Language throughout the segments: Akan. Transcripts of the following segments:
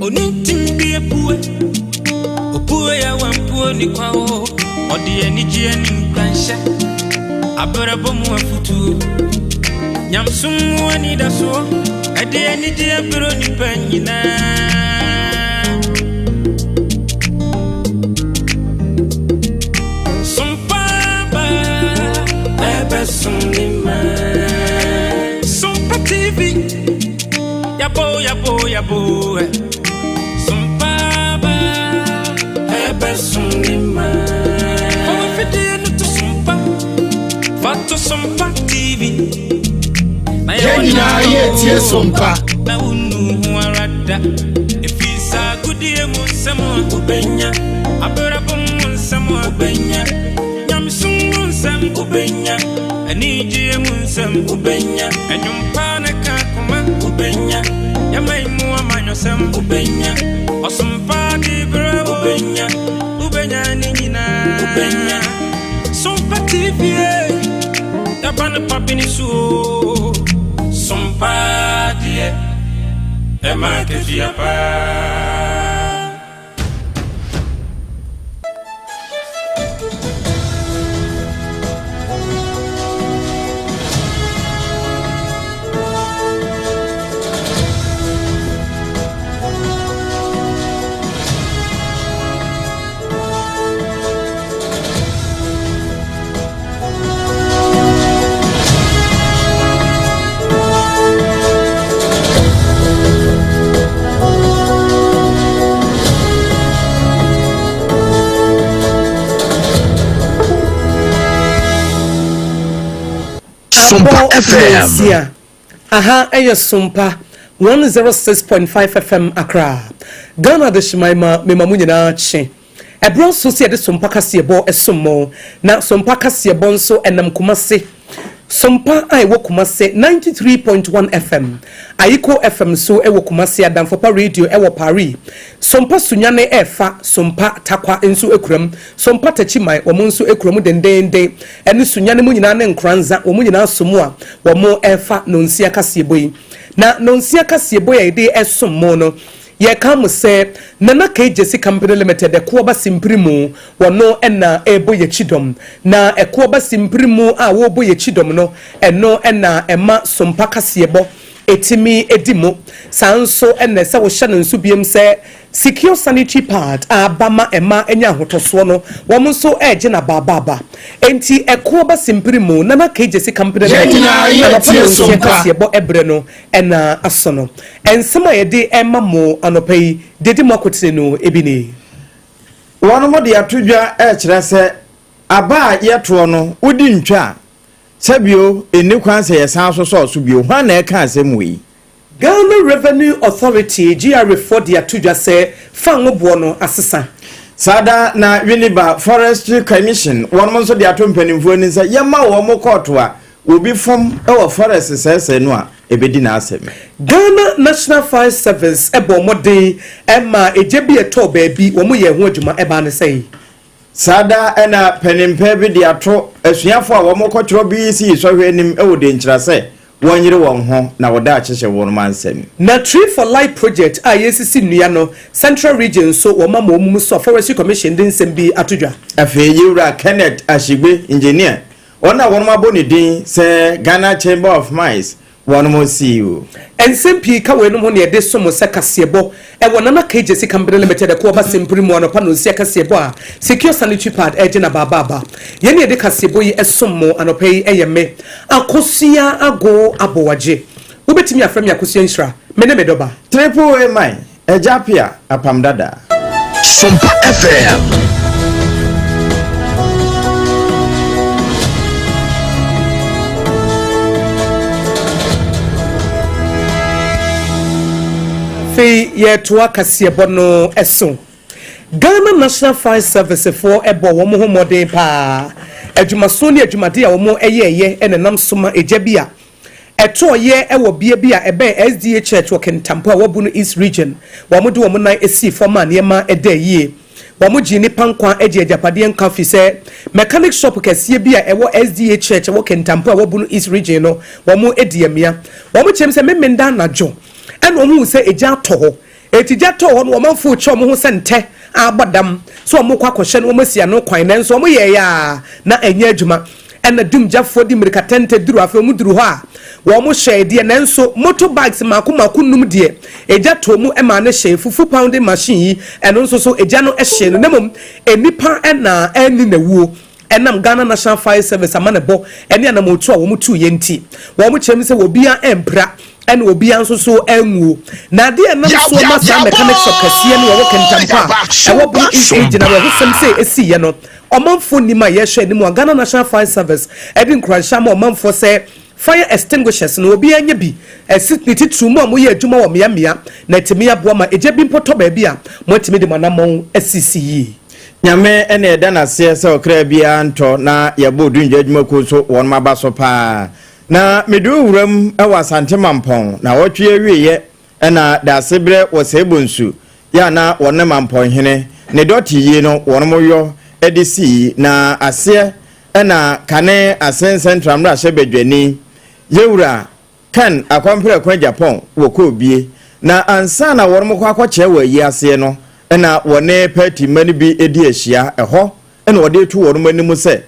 Onuntim be a poor. O poor ya one poor ni kwao. Odi eniji eni kwansha. Abara bomu afutu. Nyamsumu ani daso. Adi eniji abro ni panyina. Sompa TV, yabo, Sompa ba, ebe sunima. Oh, fide no to Sompa, fato Sompa TV. Kenya ye Sompa. Na unu huarada, ifisa gudie munsemo ubenya, aberabo munsemo ubenya, nyamsungu nsem ubenya. Aniji munsem ubenya enyumpana kakuma ubenya yamaimu amanyo sem ubenya osumpa dibra ubenya ninyina ubenya Sompa TV yabana papini su Sompa die ema kefiapa. Sompa FM. Aha, ayo Sompa 106.5 FM Accra. Ghana de Shimaima me mamunye na chi. Ebron so se de Sompa kasebo esomo na Sompa kasebo nso enam kumase. Sompa ai wo kumase 93.1 FM. Ayiko FM so e wo kumase Adamfopa radio e wo Paris. Sompa sunyane efa Sompa takwa enso ekuram. Sompa tachimai wo nso ekuram dendende. Eni sunyane mu nyina ne nkranza wo nyina somo a wo efa nonsia kasebo yi. Na nonsia kasebo ya ide esomo no. Ye kam se nana KJC Company Limited ekoba simprimu wono ena ebo ye chidom na ekoba simprimu a wo bo ye chidom no eno ena ema Sompa kasebo etimi edimo sanso ena se wo hye no nsu biem se secure sanitary pad abama ema enya hotoso no wo nso eje na baba enti ekoba simprimu nana KJC Company Limited kasebo ebre no ena asono ensema ye de ema mo anopai dedi makotire no ebini Wono mo de atodwa e kire se aba yeto no udi ntwa sabio eni kwanse ye san so bio hwa na e ka asem wi Ghana Revenue Authority GR4 de atodwa se fango bo no asesa sada na Winneba Forestry Commission wono mo so de atompanimfo ni se yema wo mo court a obi fom e wo forest sese no a ebedi na asem Ghana National Fire Service ebo modern ema ejebi eto baabi wo mo ye ho adwuma eba ne sei sada ena penimpe bi de ato asuafo a wo mo kotro bi si so hwenim e wo de nkyira se wonyere won ho na woda akyehye won mansem na Tree for Life project a yesisi nua no Central Region so wo ma mo so Forestry Commission din sembi atodwa afeyura Kenneth Ashigbe engineer ona won ma boni din se Ghana Chamber of Mines won mo CEO ensempi ka we no ho ne de somo se kasebo e wona na KJC Company Limited ko ba simpri mu no pa no sia kasebo a secure sanitary pad e na baba ye ne de kasebo yi esomo anopai eyeme Akosua ago Aboagye ubetimi afrem Akosua nshira me ne medoba triple A mine Agya Appiah Apam Dadaa Sompa FM. Fe ye toa kasebo no eso Ghana National Fire Service for ebo wo mo homode pa adwumaso ne adwumade a wo mo eye enenam soma ejabia eto ye ewo bia bia ebe SDA Church wo kentampo a wo bu no East Region wo mo de wo mo nan esi forma ne ma eda yie wo mo gi ni pankwa eje ajapade nka fi se mechanic shop kase bia ewo SDA Church wo kentampo a wo bu no East Region no wo mo ediamia wo mo chem se memenda najo eno mu se eja to ho etijato ho no manfo cho mo ho sente abadam so mo kwa kwhye no masia no kwan nanso mo ye ya na anya adwuma ena dumjafo di mirikatente duru afa mu duru ho a wo mo hye de nanso motorbikes makomako num de ejato mu ema ne hye fufu pounding machine yi eno nso so eja no hye no nemom enipa ena ani na wuo enam Ghana National Fire Service amane bo ene na motu a wo mutu ye nti wo mo kyem se wo bia empra ene obi anso so anwuo na de enam so masa mechanic shop kase ne wo kentampa e wo bu age na wo sem se esi ye no omanfo nima ye hwe ni mo Ghana National Fire Service e bi nkranhya ma omanfo se fire extinguishers no obi anya bi esit ni titru mu amoye adwuma wo mea na temi aboa ma eje bi mpoto ba bia mo temi de manamon asisi yi nyame ene eda na se se okra bia nto na yabo dunje adwuma ko so won maba so pa na medu wuram ewa sante mampon na wotwe awieye ena da sebre wo sebonsu ya na wonne mampon hene ne doti yi no won moyo edisi na ase ena kane asen central mra hye bedwani yewura kan akwampere kwa Japan wo ko bie na ansa na won mo kwa akwache wa yi ase no ena wone party mani bi edi ahia eho ena wode tu won mani mu se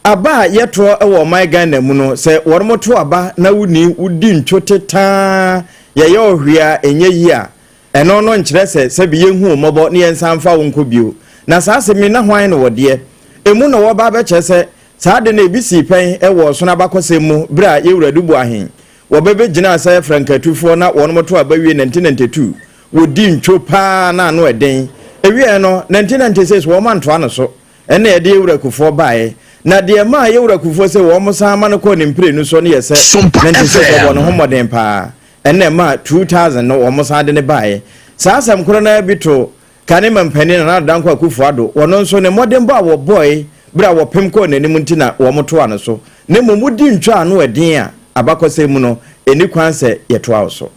aba yeto ewo my Ghana mu no se won mo to aba na wuni udi ntwoteta ye ye ohwia enye yi a eno no nkyere se bi yehu mobo ne yensanfa wonko bio na saa se mi na hwan no wode emu no wo ba be kyese saa de na ebisi pen ewo so na bakose mu bra yewuradu bu ahen wo bebe gina sa frankatufo na won mo to aba wie 1992 wodi ntwo pa na no eden ewie no 1996 wo man to ano so ene ede yewurakufo bae na de ma yewurakufo se wo mo sa ma no ko ne mpire nu so ne yese 96 wo no homoden pa ene ma 2000 no wo mo sa de ne bae sa asam kro na bito kane mampani na danko akufo ado wono nso ne modern ba wo boy bra wo pem ko ne nim ntina wo mo to ano so ne momudi ntwa ano eden a abakose mu no eni kwanse yeto awo so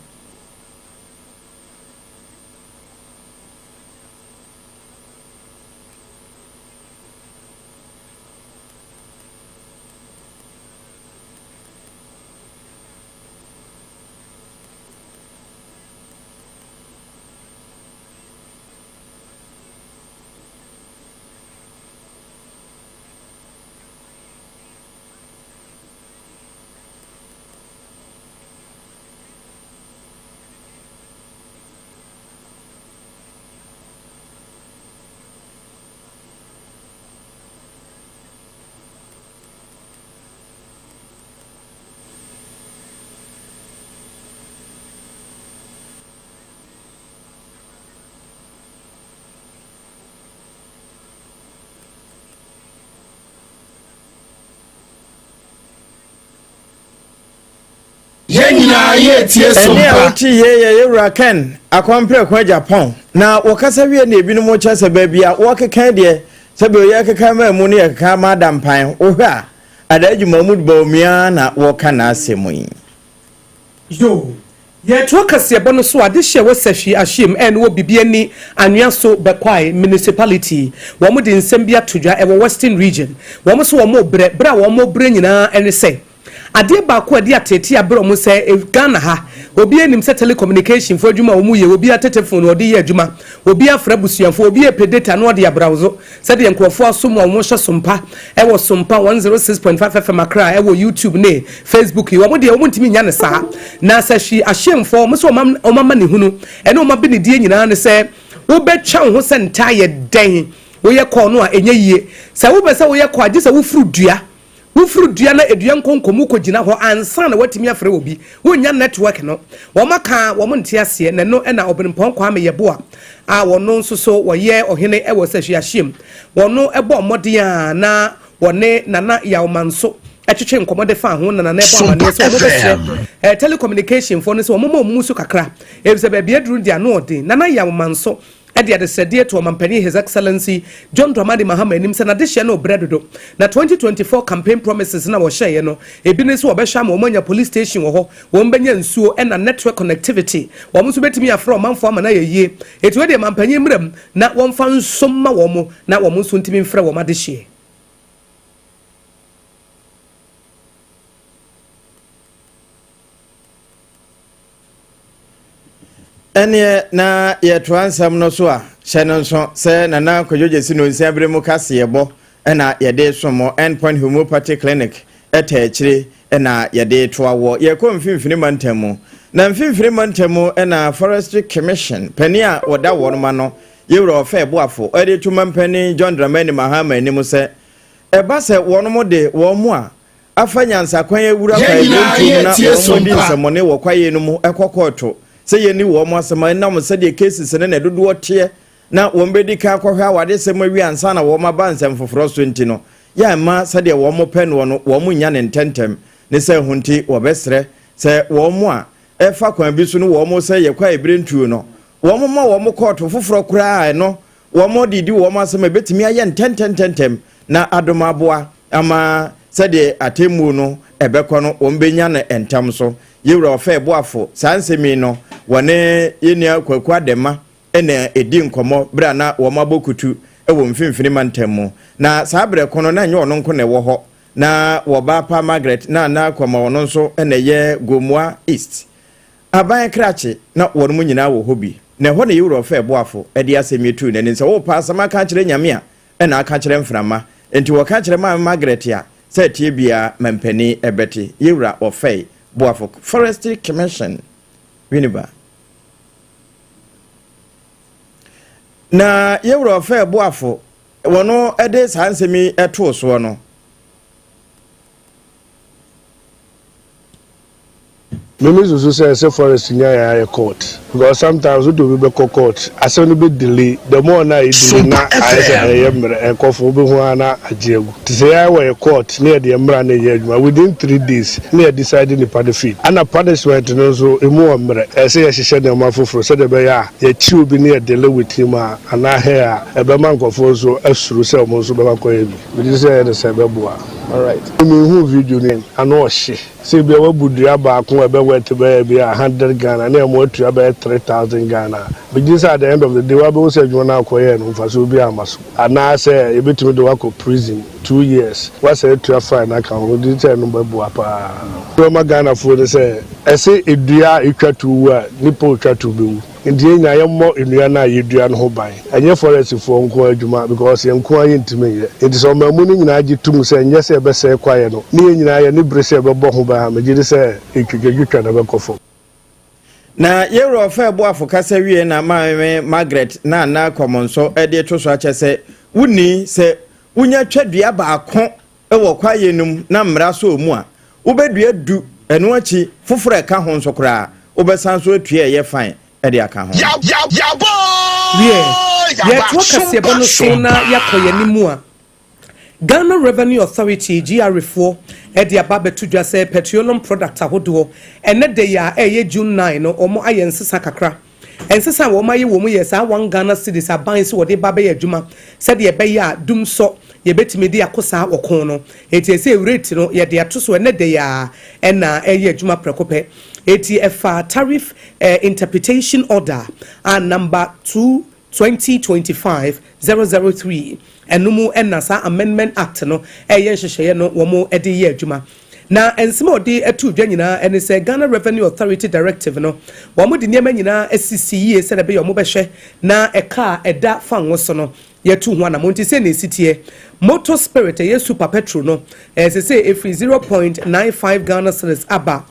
Yenya ye tie Sompa ene oti ye yewura ken akwampere kwa Japan na wokasa wie na ebi no mo kyese ba bia wokekan de se be ye keka ma mu ne ye keka ma dampan ohwa adaju mamud baumia na woka na asemu yi yo ye to kase bono so ade hye wo sahwi ahyem en wo bibia ni anwea so bekwai municipality wo mo de nsem bia todwa e wo western region wo mo so wo mo bra wo mo bre nyina ene se ade ba ko ade atete abro mo se Ghana ha obi enim se telecommunication fo adwuma wo mu ye obi atete phone odi ye adwuma obi afra busuanfo obi epedata no ode abrawo se de nkrofo asom wo mo hye Sompa e wo Sompa 106.5 FM Accra e wo YouTube ne Facebook yi wo mo de wo ntimi nya ne sa na sahwi ahyemfo mo so o mama ne hunu ene o mabe ne die nyina ne se wo betwa ho se nta ye den wo ye ko no a enye yie se wo be se wo ye ko age se wo furu dua wufuru dua na eduan konkomu ko gina ho ansa na watimi afre obi wonya network no wo maka wo monte ase na no na obinpon kwa me yebo a wono nso so wo ye ohene e wo sahwi ahyem wono ebo mmode a na wone nana yawmanso etwetwe nkomode fa ho nana na ebo amane so wo be telecommunication for no so wo mo so kakra e se ba bia duru dia no ode nana yawmanso edi adesede to mampani His Excellency John Dramani Mahama enim se na de hye no bredodo na 2024 campaign promises na wo hye no ebi ne so obehwa ma omanya police station wo ho wo mbenya nsuo na network connectivity wo mo so betimi afra o manfo ama na yeye etu we de mampani mram na wo mfa nsomma wo mo na wo mo so ntimi mfra wo ma de hye ene na ye twansam no so a hyeno nso se nana kojoje sino nsiabre mu kase yebo ena ye de somo endpoint homeopathy clinic etachire ena ye de toawo ye ko mfimfini mantamu na mfimfini mantamu ena forestry commission pania woda wonma no yewro ofa eboafo ede tuma mpani John Dramani Mahama ni mu se eba se wono de wo mu a afanyansa kwan ewura kwa ebentu na wo di nsamone wo kwaye no mu ekokoto se ye ni wo mo asema na mo se de cases ne na dodo tie na wo mbedi ka akɔhwe awade se mo wi ansa na wo ma ba nsɛm foforo so nti no ya ma se de wo mo pen no wo mo nya ne ntentem ne se hunti wo besre se wo mo a efa kwan bi so no wo mo se ye kwa ebrentu no wo mo ma wo mo koto foforo kura no wo mo didi wo mo asema betimi aye ntententem na adomaboa ama se de atemu no ebekɔ no wo mbenya ne entam so yewura ofa eboafo sansemi no wone yenia kwakwa dema ene edi nkomo bra na wo mabokutu ewo mfimfini mantamu na sabre kono na nye ono nko ne wo ho na wo ba pa Margaret na kwama ono nso ene ye Gomua East aban krache na wo mu nyina wo hobi na ho ne yewura ofa eboafo edi asemitu ne nse wo pa asama ka kire nyame a ena aka kire mframa enti wo ka kire ma Margaret ya se tie bia mampani ebeti yewura ofa boafo forestry commission winiba na yewura ofa boafo wono ede sansemi eto so no Mimi say forest nya court because sometimes we do be court as no be delay the more na e delay na I say enkofo be hu ana ajiegu to say I were court near the emra na yeduma within 3 days near deciding the party feed and a punishment no so emu omre e say yehye na mafoforo so de be ya ye chi obi near delay with him and na here e be man kofo so asuru say omo so be makoye bi we say na say be boa all right me hu video ni ano ohye say be wabudu aba akon e be wet be 100 Ghana na mo atu aba 3,000 Ghana but this at the end of the day we be say jona akoye no fa so bi amaso ana say e betimi do wako prison 2 years what say to fine na kan we dey no be boa pa Roma Ghana for say e say edua etwatu a nipo etwatu be wu ndie nya yemmo enua na yedua no ho ban enye forest for nko adwuma because yenko aye ntime ye it is on mamu ni nyina agitum say enye say be say kwaye no ni nyina ye ni brese be bo ho ban megide say ekwegwetwa na be kofo na yewura ofa eboafo kasa wie na Margaret na komonso ede to so ache se wuni se unya twadua ba ako ewo kwaye num na mmra so mu a ubedua du eno achi foforo eka ho nso kra ubesan so atue ye fine ede aka ho ye to kase bono so na yakoye nimu a Ghana Revenue Authority GR4 edi ababetu dwa say petroleum product ahodo ene de ya eye June 9 no omo ayensesa kakra ensesa wo maye wo mu yesa 1 Ghana cedis aban se wode ba be adwuma se de be ya dum so ye betimi de akosa okon no eti se rate no ye de ato so ene de ya ena eye adwuma prekope eti efa tariff interpretation order and number 2025-003 enumu enasa amendment act no eye nhyehyeye no wo mu ede ye adwuma na ensema odi etu dwa nyina ene se Ghana Revenue Authority directive no wo mu de niam nyina asisi ye se de be yo mu behwe na eka eda fanwo so no yetu ho na monti se na esitie motor spirit ye super petrol no se se every 0.95 Ghana cedis aba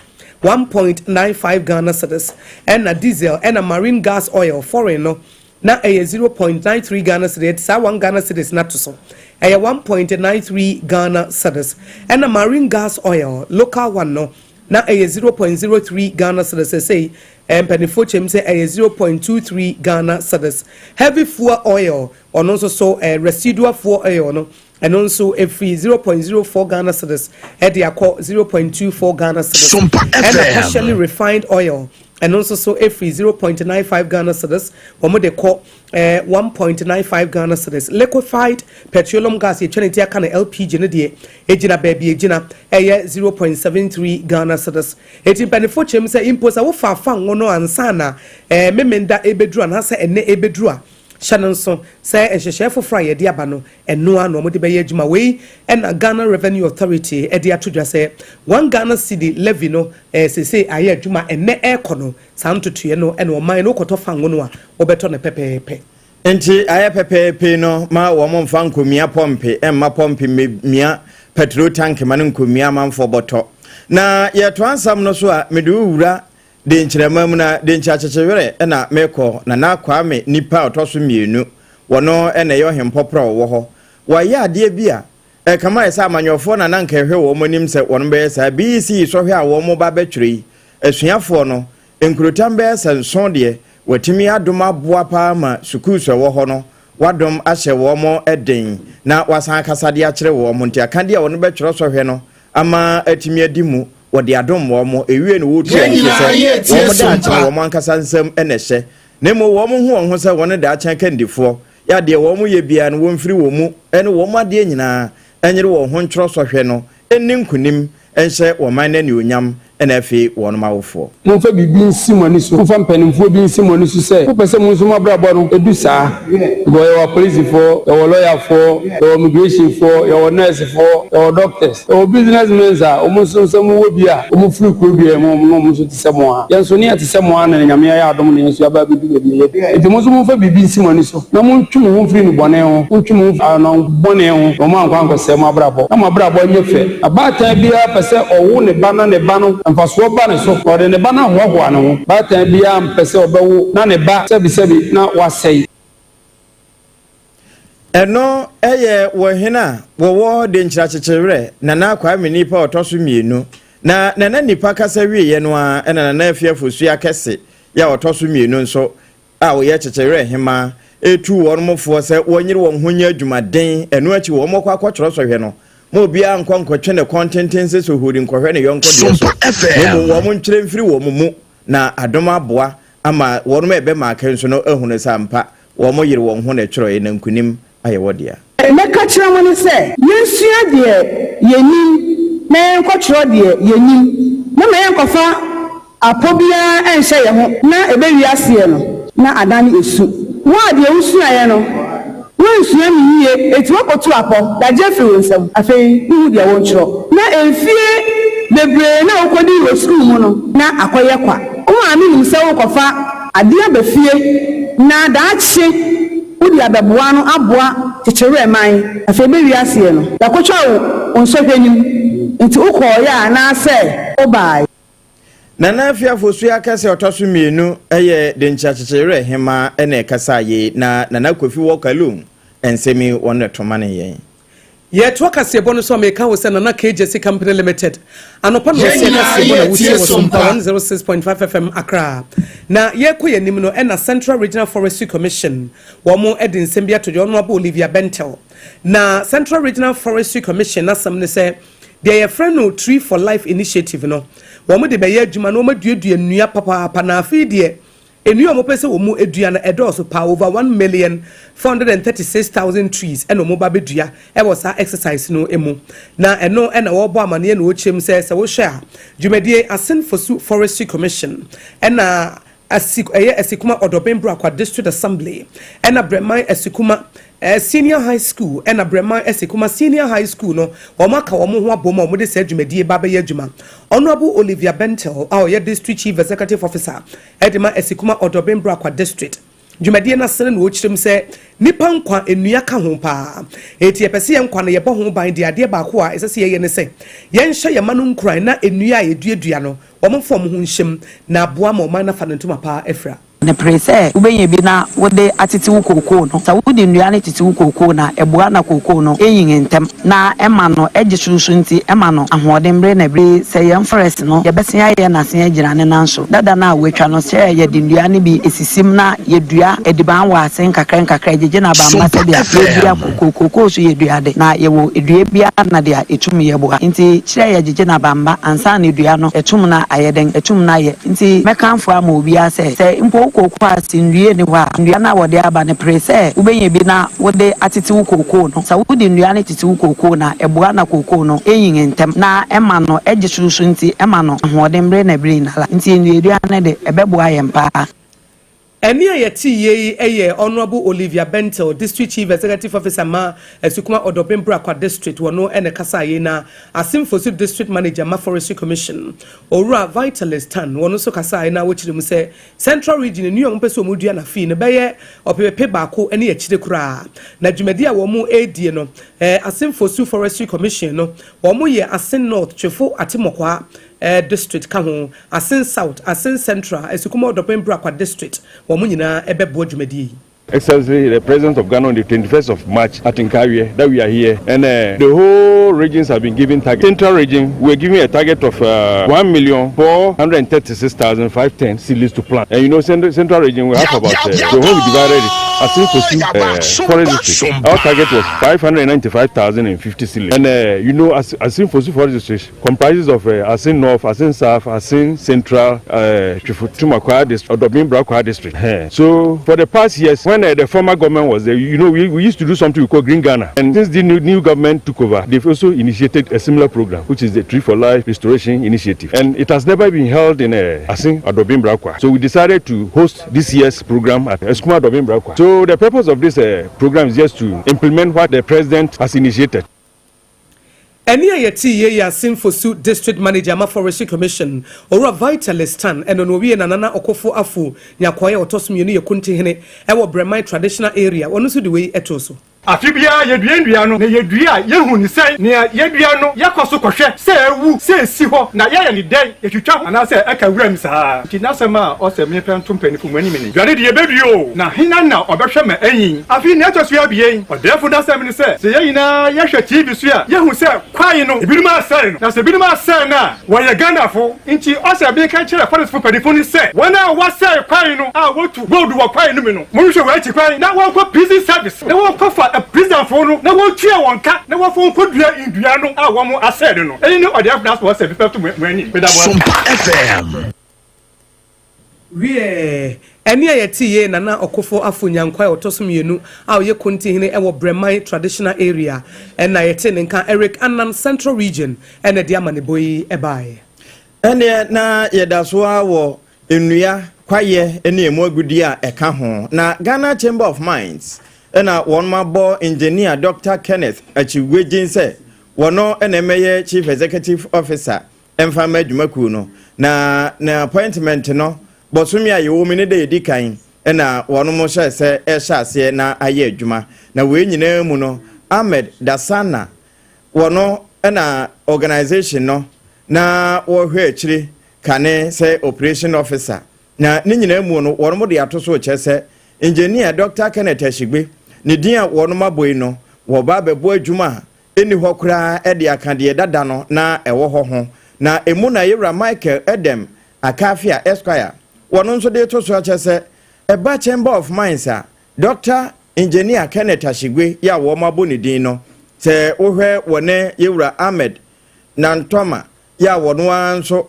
1.95 Ghana cedis and a diesel and a marine gas oil foreign no na 0.93 Ghana cedis sa 1 Ghana cedis na to so 1.93 Ghana cedis and a marine gas oil local one no na 0.03 Ghana cedis say penifo chem say 0.23 Ghana cedis heavy fuel oil or also so residual fuel oil no and also every 0.04 Ghana cedis at the 0.24 Ghana cedis and a partially refined oil and also so every 0.95 Ghana cedis or more they call 1.95 Ghana cedis liquefied petroleum gas ye twenty can LPG ne de ejina baby ejina 0.73 Ghana cedis eti penifo chem say imposa wo fa fan wono ansana memenda ebedru an ha say ene ebedru a Shannon so say a share for Friday diabano and no one no de be adwuma we and a Ghana Revenue Authority e dia to just say 1 Ghana cedi levy no say aye adwuma and ne ekono sam to no and o man no koto fango no a obeto ne pepepe enti aye pepepe no ma wo mo mfa nkomia pompe emma pompe mia petrol tank ma nkomia manfo boto na ye to ansam no so a mede wura de nkyerema mu na de nkyachechewere na meko na kwame nipa otoso mienu wono na ye ohempopro wo ho wa ya ade bia kama esa amanyofo na nanka hwe wo monim se wono be sa BC so hwe a wo mo ba betwere asuafo no enkrotam be sanson de watimi adoma boa pa ma sukuso wo ho no wadom ahye wo mo eden na wasan kasade a kire wo mo ntia kan de wono betwere so hwe no ama atimi adimu wode adom wo mo ewie no wotu en se wo mo da cha wo mo ankasa nsam enehye nemo wo mo ho se wono da cha kandifo ya de wo mo ye bia no wo mfiri wo mu ene wo mo ade nyina enyere wo ho ntro so hwe no enni nkunim enhye wo man na ni onyam ena afi wono mawofo mo fa bibi nsimoni so mo fa mpanimfo bi nsimoni so se mo pese mo nso mabrabo no edu saa go your police for your lawyer for your immigration for your nurse for your doctors your businessmen za o mo so mo wo bia o mo firi ko bia mo so ti se mo ha yen so ne ati se mo ha na nyame ya adom ne so aba bibi bi ye enti mo so mo fa bibi nsimoni so na mo ntwu mo firi no bone ho ntwu mo no bone ho o mo ankwa se mo mabrabo na mabrabo nyefe abata bia pese owo ne ba na ne ba no mfaso ba ne so ode ne ba na hoho no ba tan bia mpese obewo na ne ba sebi na wasei eno eye wo hena wo de nkyerachechewere na kwa menipa otoso mienu na nipa kasa wiye no a na afiafosu akese ya otoso mienu nso a wo ye chechewere hema etu wormofo se wonyere wo honya adwumaden eno achi wo mokwa akọchoro so hwe no mo bia nkonkotwe ne contentense so huri nkohwe ne yonko de so mo wo mo nkyere mfiri wo mu na adom aboa ama wono ebe ma kan so no ehunu sampa wo mo yire wo ho ne twero na nkunim aye wodia meka kire mo ne se yensua de yenim na nkotwero de yenim na me nkofa apobia enhye ye ho na ebe wiase no na adani esu wa de usua ye no wonsuya mi yie eti wakotu apọ da Jeffrey wonsam afei hu dia wonchro na enfie bebre na okodi ro school mu no na akoye kwa o ma mi nimse wokofa ade abafie na da achi udi abeboa no aboa chechere man afei be wiase no da kotwa onsohwenim nti ukoya na se obai na afiafosu akase otoso mienu eye de nchachechere hema ene kasa ye na kofi wokalum ensemi wonne tomane ye ye to akase bono so meka wo se na KJC Company Limited anopa no se na se bono wuti wo Sompa 106.5 FM Accra na ye ko ye nim no na Central Regional Forestry Commission wo mo edin sembia to John Wabo Olivia Bentel na Central Regional Forestry Commission na sam ne se their friend no Tree for Life initiative no wo mo de be ye adwuma no mo duadua nnua papa na afi de enu omo pese wo mu edua na edoso pa over 1,436,000 trees eno mo ba bedua e wo sa exercise no emu na eno na wo bo amane na wo chem se wo hwe a dwumadie Asenfosu Forestry Commission ena asikuma Odobembro Akwa District Assembly ena Breman asikuma Senior High School ena Breman asikuma Senior High School no wo maka wo ho abom wo de se dwumadie ba be adwuma Honorable Olivia Bentel our District Chief Executive Officer edema asikuma Odobembro Akwa District dwumadie na sene no wo kyerem se nipa nkwa enua ka ho pa eti epese ye nkwa na ye bo ho ban de ade ba ko a esese ye ne se ye nhye ye manu nkran na enua ye duadua no wo mfom ho nhyem na aboa ma o man na fa ntoma pa efra ne prese ubenye bi na wode atiti wukoko no sa wode nnua ne titi wukoko na eboa na kokoko no eyin ntem na ema no egichusu nti ema no ahodenbre na bre se yem forest no ye besen ye na sen agira ne nanso dada na awetwa no se ye de nnua ne bi esisim na ye dua ediban wa asen kakra jeje na ba mba se bia dua kokoko so ye dua de na ye wo edua bia na de etumi ye boa nti kire ye jeje na ba mba ansa na dua no etum na ayeden etum na ye nti mekanfo ama obi ase mpo kokoko asinwie ne wa ndua na wode aba ne prese ubenye bi na wode atiti kokoko no sa wode ndua ne titi kokoko na eboa na kokoko no eyin ntem na ema no egichusu nti ema no ahodenbre na bre na la nti ndua ne de ebeboa yempa Eni ayeti ye eye Honorable Olivia Bentel, District Chief Executive Officer ma Esukuma Odobembra Akwa District wono ene kasa ye na Asimfosu District Manager ma Forestry Commission. Ora Vitalist Tan wono so kasa ye na wochire mu se Central Region New York peso mu dua na fi ne beye opepe baako ene yechire kura. Na dwumadi a wo mu edie no Asimfosu Forestry Commission no wo mu ye Asin North Twefo Atimokwa district kaho Asin South Asin Central Esukuma Odobembra Akwa District wo mu nyina ebebo dwumadi. Excellency, the President of Ghana on the 21st of March at Nkawie, that we are here, and the whole regions have been given target. Central region, we're giving a target of 1,436,510 seedlings to plant. And you know, Central region, we have about, the whole divided it. As forest district, our target was 595,050 seedlings. And you know, Asin Fosu Forest District comprises of Asin North, Asin South, Asin Central, Tumakwa District, Odobembra Akwa District. So, for the past years, when the former government was there, you know, we used to do something we call Green Ghana. And since the new government took over, they've also initiated a similar program, which is the Tree for Life Restoration Initiative. And it has never been held in Asin Odobembra Akwa. So we decided to host this year's program at Esukuma Odobembra Akwa. So the purpose of this program is just to implement what the president has initiated. Eni ayeti ye Asimfosu District Manager ma Forestry Commission ora Vitalist Tan eno no wie na nana okofo afu nyakoye otosum yenu ye kuntihene ewo Bremai traditional area onu so de we etoso afibia yedua no na yedua yehu ni sei na yedua no yakoso kohwe se ewu se si ho na ye ni den yetwitwa ho na se aka wuram saa ti na sema o se me pentum panifu mani mini duane de yebeduo na hina na obehwe ma anyin afi na etoso abien odefo na sema ni se yeyina yehwe TV so a yehu se kwai no ebiruma asai no na se ebiruma asai na wo ye Ghana fo nti o se be kan kire forest fo panifu ni se wona wa sai kwai no a wotu gold wo kwai no me no mo hwe wa chi kwai na wo ko prison service na wo ko fa prison for no na wo tue wonka na wo fo kodua indua no a wo mo asede no eni no ode afna so se be to mani Sompa FM wie eni ayeti ye nana okofo afunyankwa otosum yenu a oye kontihene ewo Bremai traditional area na yete nka Eric Annan Central Region ene de amane boyi ebae ene na yedasoa wo enua kwaye ene emu agudi a eka ho na Ghana Chamber of Mines ena one mabo engineer Dr. Kenneth Achiwejin se wono ene meye Chief Executive Officer emfama adwumaku no na appointment no bosumi ayewo mini de edikan ena wono mo hye se ehye na aye adwuma na we nyina mu no Ahmed Dasana wono ena organization no na wo hwe akiri kane se operation officer na ni nyina mu no wono mo de atoso chese engineer Dr. Kenneth Ashigbe ni dia wono maboy no wo ba bebo adwuma eni hokura e de akade dada no na ewo ho na emu na yewra Michael Edem Akafia Esquire wono nso de to so achese eba Chamber of Mines a Dr. Engineer Kenneth Ashigwe ya wo mabo ni din no se wohwe wone yewra Ahmed Nantoma ya wono anso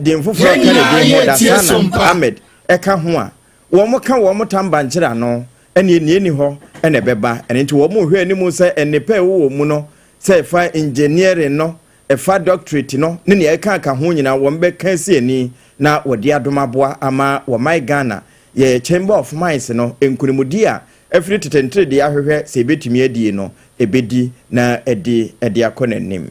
din fufura Kennedy ho da sana Ahmed eka ho a wo mo ka wo mo tamba nkyira no eni ho ene beba ene nti wo mo hwe ani mu se ene pe wo mu no se fa engineering no efa doctorate no ne eka aka ho nyina wo mbe kan si ani na wodi adomaboa ama wo my Ghana ye Chamber of Mines no enkunimudi a afiri tetentre de ahwehwe se betumi adie no ebedi na edi akonanim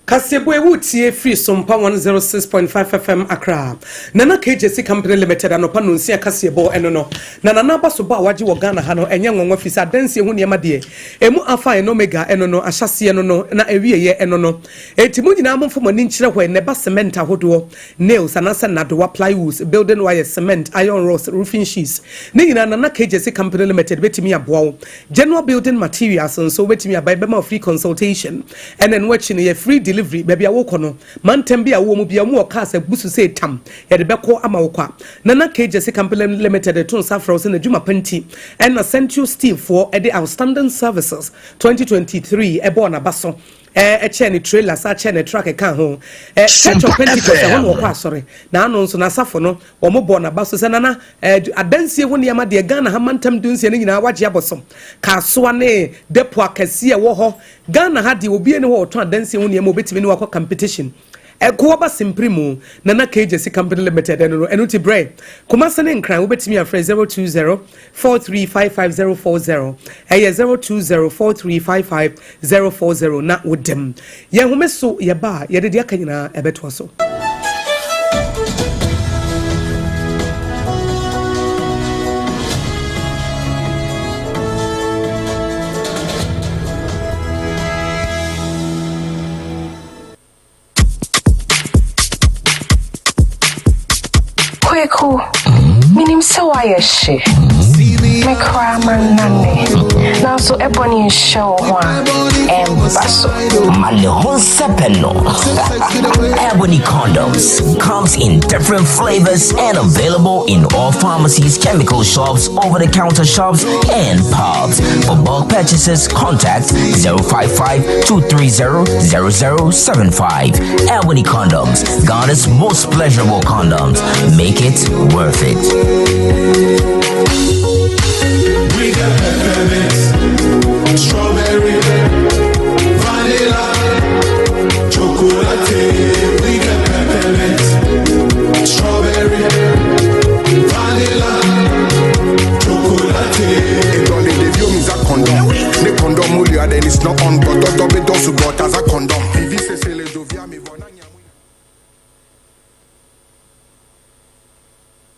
Kasebo ewutie free Sompa 106.5 FM Accra. Nana KJC Company Limited anopa no nsia kasebo eno no. Na nana baso ba waji wo Ghana ha no enye nwanwa fisa danse hu niema de. Emu afa eno mega eno no ahyase eno no na ewieye eno no. Etimu nyina amfo mani nkyire hwe ne ba cement ahodo. Nails anasa nadowa plywood, building wire cement, iron rods, roofing sheets. Ne nyina nana KJC Company Limited betimi aboa. General building materials and so betimi ababa free consultation. And then watching ye free delivery baby awoko no mantem bia wo mu bia mu okasa busu se tam ye de beko ama wokwa nana KJC Company Limited to safra se na djuma panti and na Central Steel for the outstanding services 2023 ebo na baso chene trailer sa chene truck kan ho church of Pentecost ho no kwa sorry na anu nso na safo no wo mo bo na baso se nana adansie ho ne ma de Ghana ha mantem dunsie ne nyina waje abosom ka so ne depo akase wo ho Ghana ha de obi ne ho to adansie ho ne ma obetimi ne wakọ competition Ekoba Simprimo Nana KJC Company Limited and Enuti Bre Kumasane and Crown Ubetimi and Fred 020-4355-040 020-4355-040 not with them Yahumeso Yaba Yediakana Ebetwaso. Kweku, minim se why she. Me cry man nane. Now so ebony show one basso. Malehon sepeno. Ebony condoms comes in different flavors and available in all pharmacies, chemical shops, over-the-counter shops, and pubs. For bulk purchases, contact 055-230-0075. Ebony condoms, Ghana's most pleasurable condoms. Make it worth it. We got peppermint, strawberry, vanilla, chocolate. We got peppermint, strawberry, vanilla, chocolate. Et dans les dévions, nous a condom. Les condoms mouillés, it's not on, but don't be those who got as a condom. Vivi, c'est les dovia, mais voilà.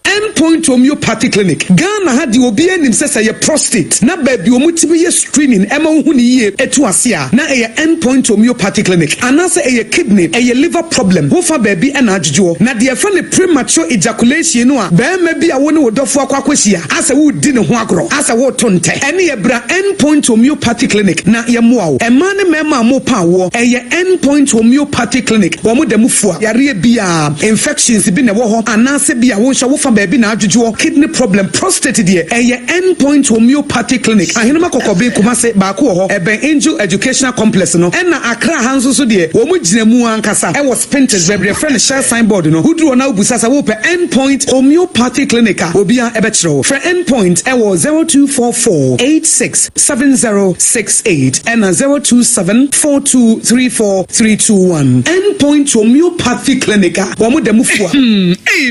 Endpoint Homeopathy Clinic. Ghana had the obedient himself a prostate. Na baby omutimi screening ema huni ye etu asia. Na a Endpoint Homeopathy Clinic. Anase a kidney, a liver problem. Hofa baby and ajjo. Na the friend premature ejaculation no a. Be maybe a woni wodofo akwakwisia. Asa wo di ne ho agro. Asa wo tonte. Ene ye bra Endpoint Homeopathy Clinic. Na ye moa. E ma ne mema mo pa wo. E ye Endpoint Homeopathy Clinic. Wo mo demu fua. Yare bia infections bi ne wo ho. Anase bia wo hwa wo fa baby na adjujo kidney problem prostate die eye Endpoint Homeopathy Clinic ahenema kokobe kumase ba ko ho eben Angel Educational Complex no na Accra hanso so die wo mu ginemu ankasa e was painted bebre friend share signboard no hudru na obusasa wo pe Endpoint Homeopathy Clinic obia ebe kire for Endpoint e wo 0244867068 and 0274234321 Endpoint Homeopathy Clinic wo mu demufua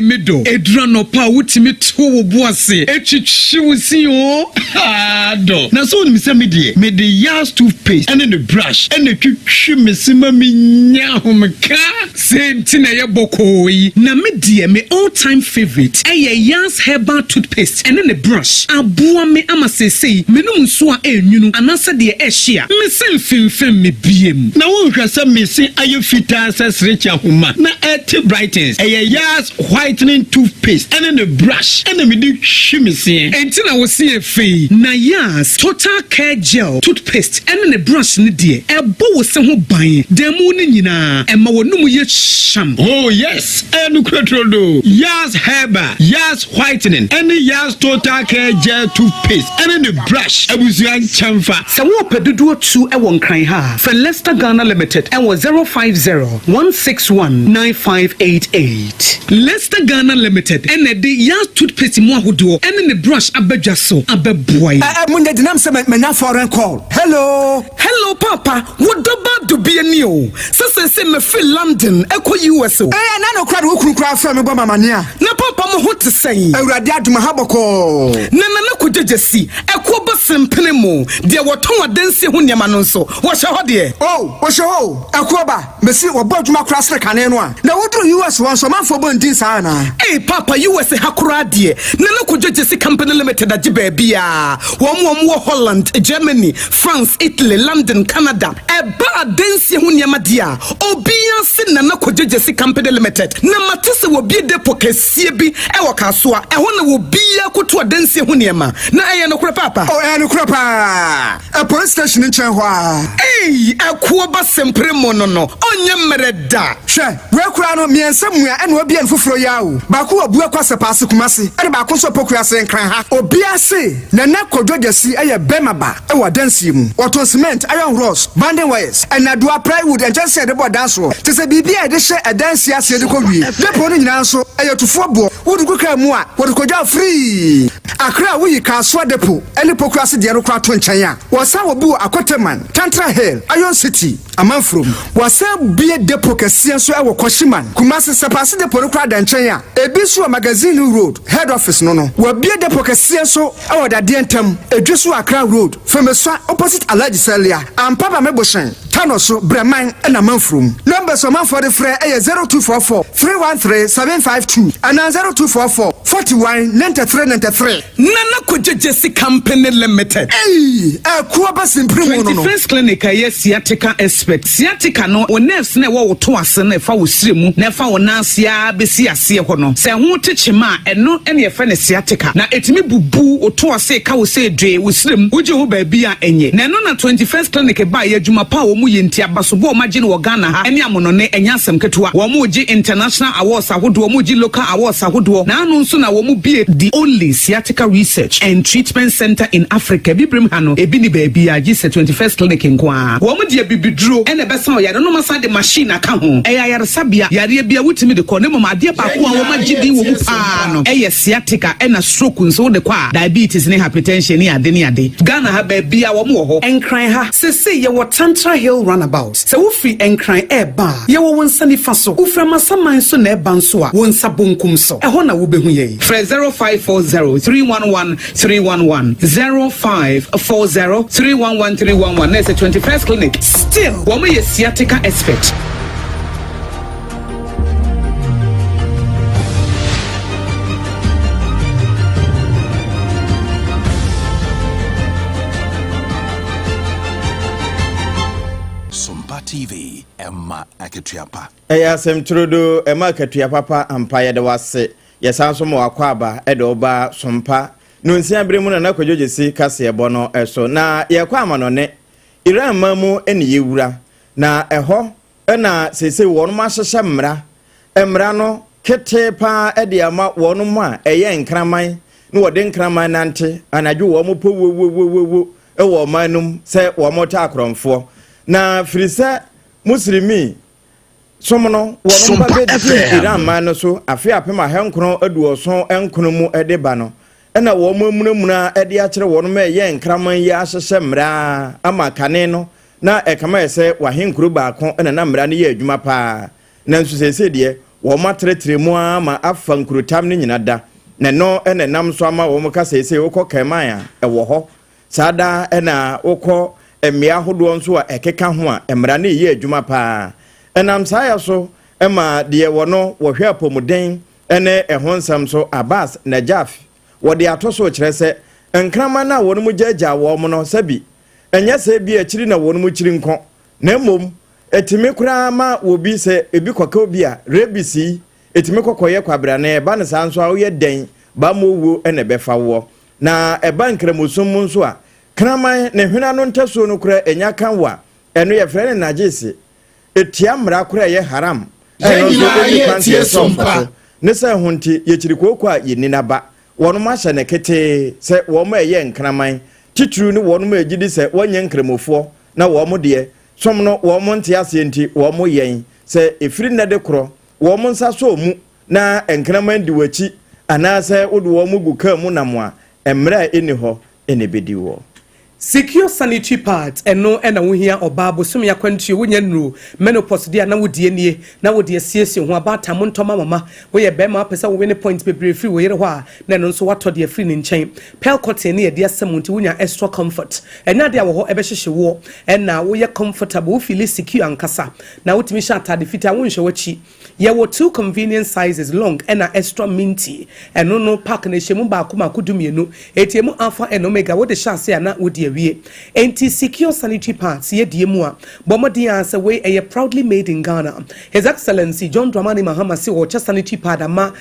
medo edrano pa wutimi to boase echichiwusi o do na so ni me de yas toothpaste and the brush and the twitwi mesima minya homka senti na ye bokoyi na me de me all time favorite yas herbal toothpaste and the brush aboa me amasesei menum so a enwunu anasa de ehia me selfimfem me biem na wo hwasa me se ayefita asesrecha homa na et brightens yas whitening toothpaste and the brush and me di hwimisi entina wo se efe na yas total care gel toothpaste and the brush ni de ebo wo se ho ban demu ni nyina ema wonum ye sham oh yes enu krotrodo yas herbal yas whitening and yas total care gel toothpaste and the brush abuzuan chamfa se wo pedudu otu e won kran ha for Leicester Ghana Limited and was 050-161-9588 Leicester Ghana Limited and the yas toothpaste mo ahodo and the brush abadwa so ababoy munde dinam se menya foreign call hello papa what do be ani o se me feel London eko US o na no kwade wo kura fra me boma mania na papa mo hote sei awurade aduma haboko na ko jejesi eko ba sempene mo de woton adanse ho niam no nso wo hye ho de wo hye ho eko ba mesi wo ba aduma kura sre kane no a na wodru US won so manfo bo ndin sa na papa US hakura de na ko jejesi company limited agi ba bia wo Holland Germany France Italy London Canada eba adanse ho niam dia obia se na ko jejesi company limited na matese wo bi depo kasie bi e wo Akosua e ho na wo bia koto adanse ho niam na eye no kura papa no kura pa a police station in Chenhwa akuo ba sempre mo no onye mereda hwe we kura no miensa mua e na obi anfoforo ya o ba ko abu akwase paase kumase e de ba ko so pokua se nkran ha obia se na kodwojasi eye bemaba e wo danse mu auto cement iron rods banding wires and adua plywood and just said about dance ro te se bibia e de hye e danse ase de ko wie depo no nyina so eye tufo bo wodu kuka mu a wodu kodwa free Akra wuyi Akosua depo ene pokrasi de no kwa to nkyɛn a wɔsa wo bu Akoteman Tantra Hill Iron City Amanfrom wɔsa bie depo kɛseɛ so ɛwɔ Koshiman Kumasi sepase depo no kwa da nkyɛn a ebi so Magazine Road head office no wo bie depo kɛseɛ so ɛwɔ da de ntam edwe so Accra Road Femeswa opposite Alhaji Celia Ampaba Meboshen Tano so Breman and Amanfrom numbers of for the frɛ ɛyɛ 0244 313 752 and 0244 41 93 Nana Kujesi Company Limited. Hey, Kuaba Simprimo. 21st Clinic, yes, sciatica expert. Sciatica no, or nerves never to us and if I was slim, never on Nansia, Bessia, Siacono. Say, I won't teach him and not any friend sciatica. Now, it me boo or to us say, Cow say, Dre, with slim, would you be a enye? Nanona 21st Clinic by a Juma Power Muyintia, Basubo, Majin Wagana, and Yamonone, and Yasam Ketua, Wamuji International Awards, Ahudu, Muji Local Awards, Ahudu. Now, no sooner will be the only sciatica research and treatment center in Africa. Bibrim Hano, Ebini Baby, Agya 21st Clinic in Kwa. Womadia Bibidro, and a besan, ya no masa de machine account. Aya Sabia, Yaria with me the corner, my dear Papa, Womajidi Wupano, Aya sciatica, and a stroke, so the qua, diabetes, and hypertension, near Deniade. Ghana have baby, our more, and cry her, say, you were Tantra Hill runabout. So free and cry air bar. You were one sunny faso, Uframa Saman Sune Bansua, one sabunkum so. A hona will be here. 0540 311 311 0540 311 311. That's the 21st Clinic. Still, one way sciatica expert. Sompa TV, Emma Akituapa. Asem trudo Emma Akituapa Appiah de wase. Yesanso mo akwaba edoba Sompa nunsia bremu na nakojojesi kase bono eso na yekwa amanone Iran mamu eni yewura na eho na sese wonu ma hyehye mmra no kete pa ede ama wonu mu a eye nkraman na wode nkraman nante anadwo wo mo po wo ewo manum se wo mo ta akromfo na firisa muslimi somno wonu ba be Iran man so Appiah Apam ahenkron aduoson enkono mu edeba no na wo mamunamuna ede a kire wonu ma ye nkraman yi ahyehye mmra ama kane no na ekama ese wahenkuru baako na mmra ne ye adwuma pa na nso sese de wo matretre mu ama afa nkurutam ne nyina da na no nam so ama wo ka sese wo kokaman a ewo ho sada na wo emia hodo nso a ekeka ho a mmra ne ye adwuma pa enam saya so ema de wono wo hwe apomuden ene ehonsam so Abbas Najaf wo de atoso kire se nkrama na wono mu gyaagya wo mo no sabi enya se bi akiri na wono mu kiri nko na mom etimi kura ma wo bi se ebi kwaka obi a rebisi etimi kokoye kwabra na eba ne sanso a wo ye den ba mo wo ene befa wo na eba nkramusum mu nso a kraman ne hwena no ntaso no kura enya kanwa eno ye frene najisi etia mra kura ye haram tie Sompa ne se honti ye kirikoko a yenina ba wono ma hye ne kete se wo ma ye nkraman tituru ne wono ma egidi se wonye nkremofo na wo mo de somno wo mo ntia se enti wo mo yen se efiri ne de kro wo mo nsa so mu na nkraman di wachi ana se wodo wo mo guka mu namwa emra eni ho ene bedi wo secure sanitary pads eno na wo hia oba bosom ya kwantuo wonya nuru menopause dia na wodie nie na wodie siesie ho abata mo ntoma mama wo ye bema pesa wo wene point bebre free wo yere ho a na no nso wato de free ne nchen pel cotton ne ye de asamunti wonya extra comfort enya de wo ho ebe hyehye wo na wo ye comfortable wo feel secure ankasa na wotimi sha atade fita wo nhwe wachi ye wo two convenient sizes long na extra minty eno no pack na hyemu ba akoma kodumienu etiemu alpha and omega wo de sha se na wodie anti secure sanitary pads ye diemu a bomodi answer we a proudly made in Ghana. His Excellency John Dramani Mahama si wo cha sanitary pad ama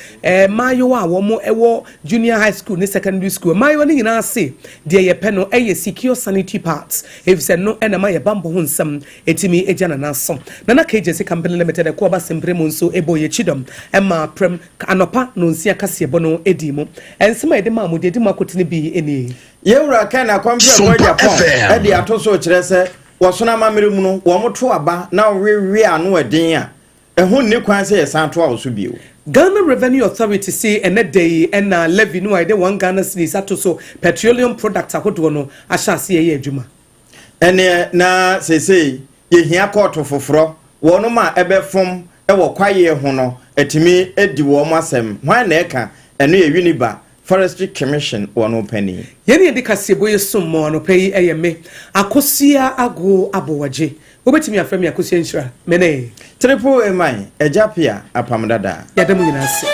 mayo a wo mo ewo junior high school ne secondary school mayo ni nyina se de ye peno ye secure sanitary pads if said no na ma ye bambo ho nsam etimi ejana na so na KJC company limited ko ba sempremu nso ebo ye chidom ema prem anopa no nsia kase bono edimo ensema ede ma mo de edimo akotini bi eni yewura kana kwampe Aboagye Apam edi atoso kire se wosona mamere mu no wo moto aba na wewe ano edin a ehun ni kwan se yesan to a oso bio Ghana Revenue Authority say ene day and levy no ide 1 Ghana cedis ato so petroleum products ahodo no ahyase ye adwuma. Ene na sesei ye hia court foforo wono ma ebefom e wo kwaye ho no etimi edi wo masem hwan na eka eno ye Uniba Forestry Commission wono pani. Yene de kasebo ye sommo no pay eyeme Akosua Aboagye obetimi aframi Akosua nshira mene triple emai Agya Appiah Apam Dadaa yadamu nyina se